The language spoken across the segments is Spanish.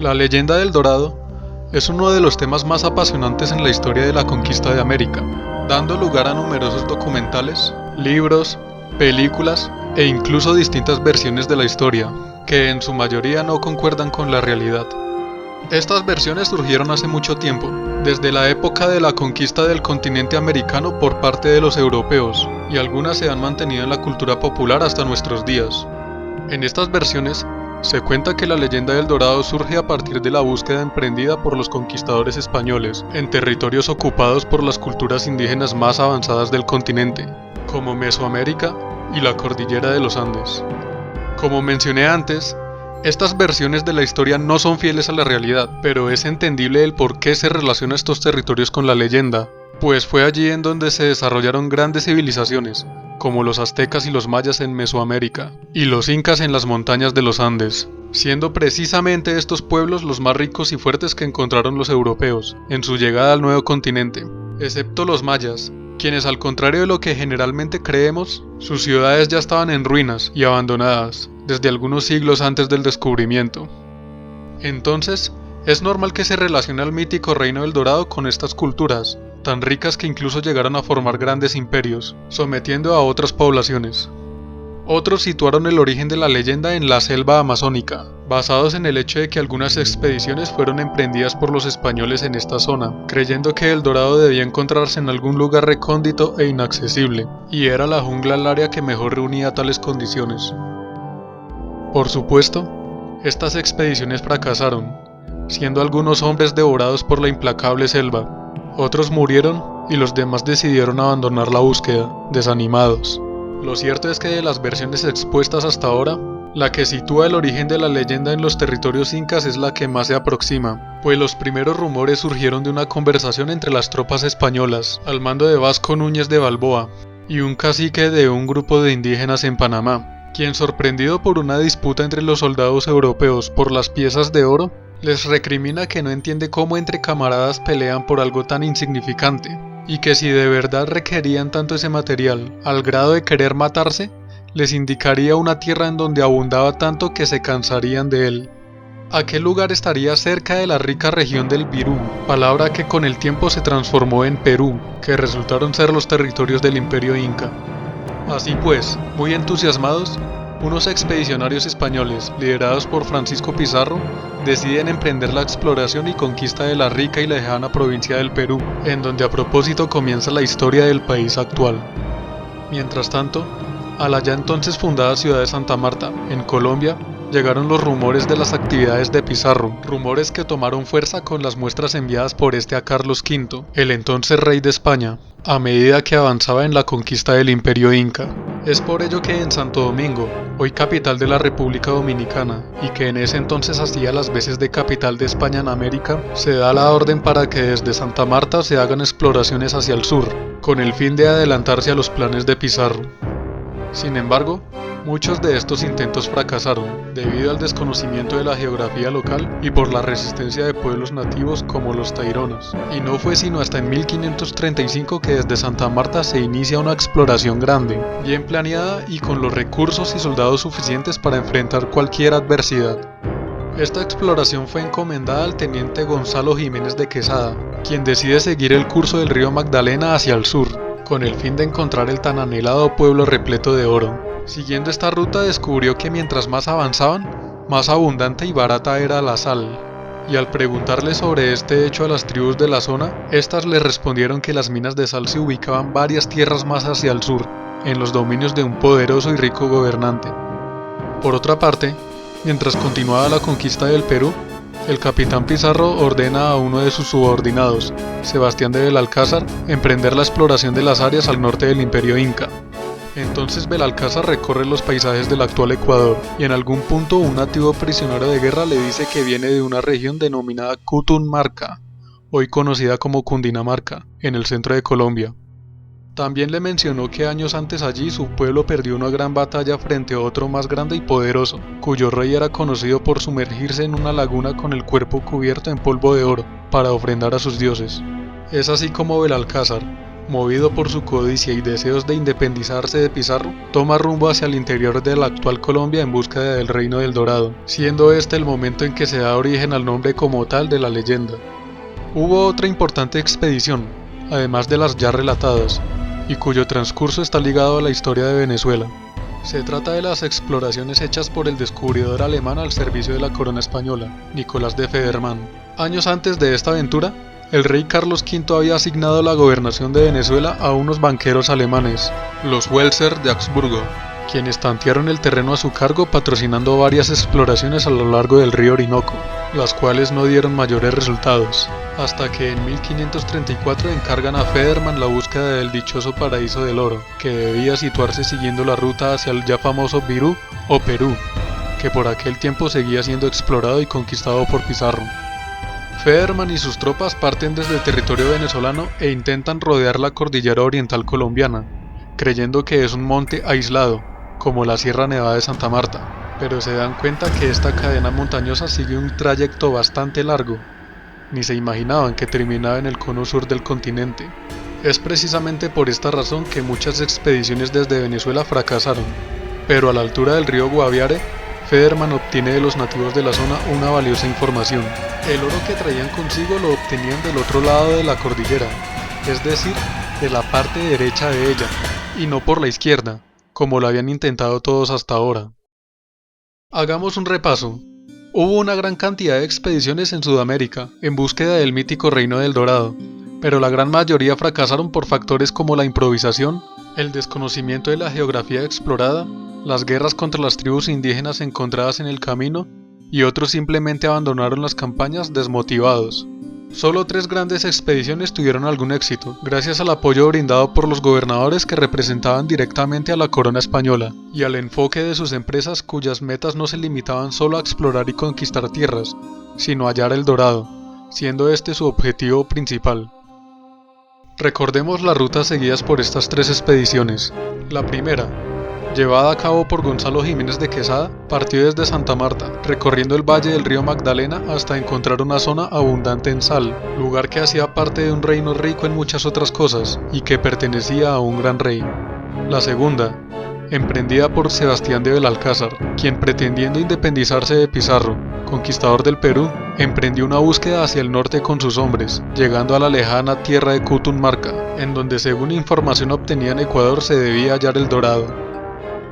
La leyenda del Dorado es uno de los temas más apasionantes en la historia de la conquista de América, dando lugar a numerosos documentales, libros, películas e incluso distintas versiones de la historia, que en su mayoría no concuerdan con la realidad. Estas versiones surgieron hace mucho tiempo, desde la época de la conquista del continente americano por parte de los europeos, y algunas se han mantenido en la cultura popular hasta nuestros días. En estas versiones, se cuenta que la leyenda del Dorado surge a partir de la búsqueda emprendida por los conquistadores españoles en territorios ocupados por las culturas indígenas más avanzadas del continente, como Mesoamérica y la cordillera de los Andes. Como mencioné antes, estas versiones de la historia no son fieles a la realidad, pero es entendible el por qué se relaciona estos territorios con la leyenda, pues fue allí en donde se desarrollaron grandes civilizaciones, como los aztecas y los mayas en Mesoamérica, y los incas en las montañas de los Andes, siendo precisamente estos pueblos los más ricos y fuertes que encontraron los europeos en su llegada al nuevo continente, excepto los mayas, quienes al contrario de lo que generalmente creemos, sus ciudades ya estaban en ruinas y abandonadas desde algunos siglos antes del descubrimiento. Entonces, es normal que se relacione al mítico reino del Dorado con estas culturas, tan ricas que incluso llegaron a formar grandes imperios, sometiendo a otras poblaciones. Otros situaron el origen de la leyenda en la selva amazónica, basados en el hecho de que algunas expediciones fueron emprendidas por los españoles en esta zona, creyendo que el Dorado debía encontrarse en algún lugar recóndito e inaccesible, y era la jungla el área que mejor reunía tales condiciones. Por supuesto, estas expediciones fracasaron, siendo algunos hombres devorados por la implacable selva. Otros murieron y los demás decidieron abandonar la búsqueda, desanimados. Lo cierto es que de las versiones expuestas hasta ahora, la que sitúa el origen de la leyenda en los territorios incas es la que más se aproxima, pues los primeros rumores surgieron de una conversación entre las tropas españolas, al mando de Vasco Núñez de Balboa, y un cacique de un grupo de indígenas en Panamá, quien, sorprendido por una disputa entre los soldados europeos por las piezas de oro, les recrimina que no entiende cómo entre camaradas pelean por algo tan insignificante, y que si de verdad requerían tanto ese material, al grado de querer matarse, les indicaría una tierra en donde abundaba tanto que se cansarían de él. Aquel lugar estaría cerca de la rica región del Virú, palabra que con el tiempo se transformó en Perú, que resultaron ser los territorios del Imperio Inca. Así pues, muy entusiasmados, unos expedicionarios españoles, liderados por Francisco Pizarro, deciden emprender la exploración y conquista de la rica y lejana provincia del Perú, en donde a propósito comienza la historia del país actual. Mientras tanto, a la ya entonces fundada ciudad de Santa Marta, en Colombia, llegaron los rumores de las actividades de Pizarro, rumores que tomaron fuerza con las muestras enviadas por este a Carlos V, el entonces rey de España, a medida que avanzaba en la conquista del Imperio Inca. Es por ello que en Santo Domingo, hoy capital de la República Dominicana, y que en ese entonces hacía las veces de capital de España en América, se da la orden para que desde Santa Marta se hagan exploraciones hacia el sur, con el fin de adelantarse a los planes de Pizarro. Sin embargo, muchos de estos intentos fracasaron, debido al desconocimiento de la geografía local y por la resistencia de pueblos nativos como los taironas, y no fue sino hasta en 1535 que desde Santa Marta se inicia una exploración grande, bien planeada y con los recursos y soldados suficientes para enfrentar cualquier adversidad. Esta exploración fue encomendada al teniente Gonzalo Jiménez de Quesada, quien decide seguir el curso del río Magdalena hacia el sur, con el fin de encontrar el tan anhelado pueblo repleto de oro. Siguiendo esta ruta descubrió que mientras más avanzaban, más abundante y barata era la sal, y al preguntarle sobre este hecho a las tribus de la zona, estas le respondieron que las minas de sal se ubicaban varias tierras más hacia el sur, en los dominios de un poderoso y rico gobernante. Por otra parte, mientras continuaba la conquista del Perú, el capitán Pizarro ordena a uno de sus subordinados, Sebastián de Belalcázar, emprender la exploración de las áreas al norte del Imperio Inca. Entonces Belalcázar recorre los paisajes del actual Ecuador, y en algún punto un nativo prisionero de guerra le dice que viene de una región denominada Cundinamarca, hoy conocida como Cundinamarca, en el centro de Colombia. También le mencionó que años antes allí su pueblo perdió una gran batalla frente a otro más grande y poderoso, cuyo rey era conocido por sumergirse en una laguna con el cuerpo cubierto en polvo de oro, para ofrendar a sus dioses. Es así como Belalcázar, movido por su codicia y deseos de independizarse de Pizarro, toma rumbo hacia el interior de la actual Colombia en búsqueda del Reino del Dorado, siendo este el momento en que se da origen al nombre como tal de la leyenda. Hubo otra importante expedición, además de las ya relatadas, y cuyo transcurso está ligado a la historia de Venezuela. Se trata de las exploraciones hechas por el descubridor alemán al servicio de la corona española, Nicolás de Federmann. Años antes de esta aventura, el rey Carlos V había asignado la gobernación de Venezuela a unos banqueros alemanes, los Welser de Augsburgo, quienes tantearon el terreno a su cargo patrocinando varias exploraciones a lo largo del río Orinoco, las cuales no dieron mayores resultados, hasta que en 1534 encargan a Federmann la búsqueda del dichoso paraíso del oro, que debía situarse siguiendo la ruta hacia el ya famoso Virú o Perú, que por aquel tiempo seguía siendo explorado y conquistado por Pizarro. Federmann y sus tropas parten desde el territorio venezolano e intentan rodear la cordillera oriental colombiana, creyendo que es un monte aislado, como la Sierra Nevada de Santa Marta, pero se dan cuenta que esta cadena montañosa sigue un trayecto bastante largo. Ni se imaginaban que terminaba en el cono sur del continente. Es precisamente por esta razón que muchas expediciones desde Venezuela fracasaron, pero a la altura del río Guaviare, Federmann obtiene de los nativos de la zona una valiosa información. El oro que traían consigo lo obtenían del otro lado de la cordillera, es decir, de la parte derecha de ella, y no por la izquierda, como lo habían intentado todos hasta ahora. Hagamos un repaso. Hubo una gran cantidad de expediciones en Sudamérica, en búsqueda del mítico Reino del Dorado, pero la gran mayoría fracasaron por factores como la improvisación, el desconocimiento de la geografía explorada, las guerras contra las tribus indígenas encontradas en el camino, y otros simplemente abandonaron las campañas desmotivados. Solo 3 grandes expediciones tuvieron algún éxito, gracias al apoyo brindado por los gobernadores que representaban directamente a la corona española, y al enfoque de sus empresas cuyas metas no se limitaban solo a explorar y conquistar tierras, sino hallar el dorado, siendo este su objetivo principal. Recordemos las rutas seguidas por estas 3 expediciones. La primera, llevada a cabo por Gonzalo Jiménez de Quesada, partió desde Santa Marta, recorriendo el valle del río Magdalena hasta encontrar una zona abundante en sal, lugar que hacía parte de un reino rico en muchas otras cosas y que pertenecía a un gran rey. La segunda, emprendida por Sebastián de Belalcázar, quien pretendiendo independizarse de Pizarro, conquistador del Perú, emprendió una búsqueda hacia el norte con sus hombres, llegando a la lejana tierra de Cutunmarca, en donde según información obtenida en Ecuador se debía hallar el dorado.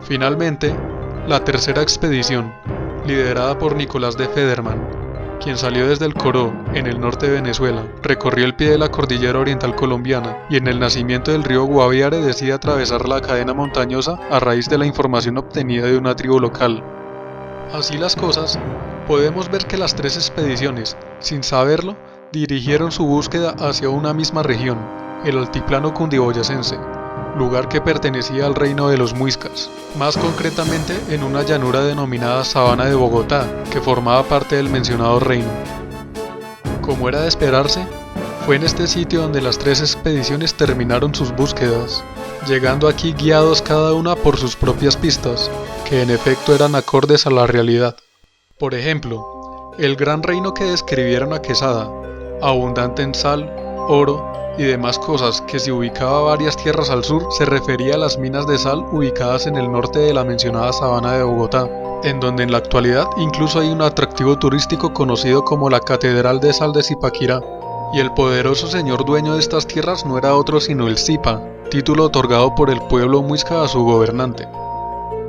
Finalmente, la tercera expedición, liderada por Nicolás de Federmann, quien salió desde el Coró, en el norte de Venezuela, recorrió el pie de la cordillera oriental colombiana y en el nacimiento del río Guaviare decide atravesar la cadena montañosa a raíz de la información obtenida de una tribu local. Así las cosas, podemos ver que las 3 expediciones, sin saberlo, dirigieron su búsqueda hacia una misma región, el altiplano cundiboyacense, lugar que pertenecía al reino de los Muiscas, más concretamente en una llanura denominada Sabana de Bogotá, que formaba parte del mencionado reino. Como era de esperarse, fue en este sitio donde las 3 expediciones terminaron sus búsquedas, llegando aquí guiados cada una por sus propias pistas, que en efecto eran acordes a la realidad. Por ejemplo, el gran reino que describieron a Quesada, abundante en sal, oro y demás cosas, que se ubicaba varias tierras al sur, se refería a las minas de sal ubicadas en el norte de la mencionada Sabana de Bogotá, en donde en la actualidad incluso hay un atractivo turístico conocido como la Catedral de Sal de Zipaquirá, y el poderoso señor dueño de estas tierras no era otro sino el Zipa, título otorgado por el pueblo muisca a su gobernante.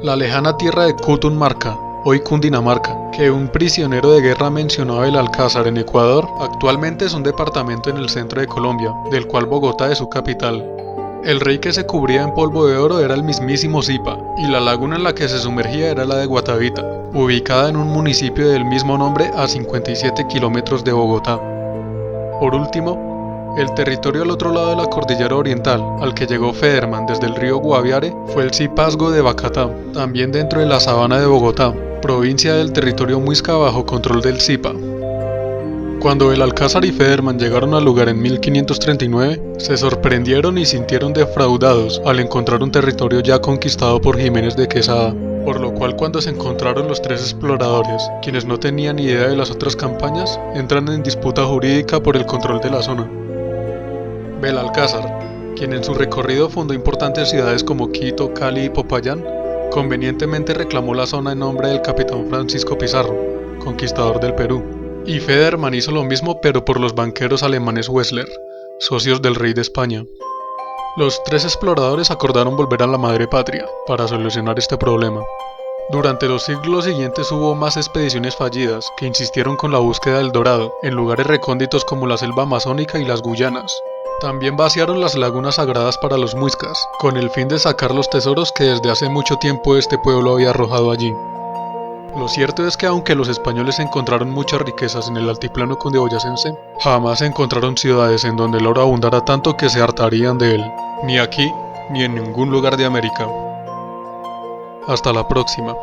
La lejana tierra de Cutunmarca, hoy Cundinamarca, que un prisionero de guerra mencionó a Belalcázar en Ecuador, actualmente es un departamento en el centro de Colombia, del cual Bogotá es su capital. El rey que se cubría en polvo de oro era el mismísimo Zipa, y la laguna en la que se sumergía era la de Guatavita, ubicada en un municipio del mismo nombre a 57 kilómetros de Bogotá. Por último, el territorio al otro lado de la cordillera oriental, al que llegó Federmann desde el río Guaviare, fue el Zipazgo de Bacatá, también dentro de la Sabana de Bogotá, provincia del territorio muisca bajo control del Zipa. Cuando Belalcázar y Federmann llegaron al lugar en 1539, se sorprendieron y sintieron defraudados al encontrar un territorio ya conquistado por Jiménez de Quesada, por lo cual cuando se encontraron los 3 exploradores, quienes no tenían ni idea de las otras campañas, entran en disputa jurídica por el control de la zona. Belalcázar, quien en su recorrido fundó importantes ciudades como Quito, Cali y Popayán, convenientemente reclamó la zona en nombre del capitán Francisco Pizarro, conquistador del Perú, y Federman hizo lo mismo pero por los banqueros alemanes Wessler, socios del rey de España. Los tres exploradores acordaron volver a la madre patria para solucionar este problema. Durante los siglos siguientes hubo más expediciones fallidas que insistieron con la búsqueda del dorado en lugares recónditos como la selva amazónica y las Guyanas. También vaciaron las lagunas sagradas para los muiscas, con el fin de sacar los tesoros que desde hace mucho tiempo este pueblo había arrojado allí. Lo cierto es que aunque los españoles encontraron muchas riquezas en el altiplano cundiboyacense, jamás encontraron ciudades en donde el oro abundara tanto que se hartarían de él, ni aquí ni en ningún lugar de América. Hasta la próxima.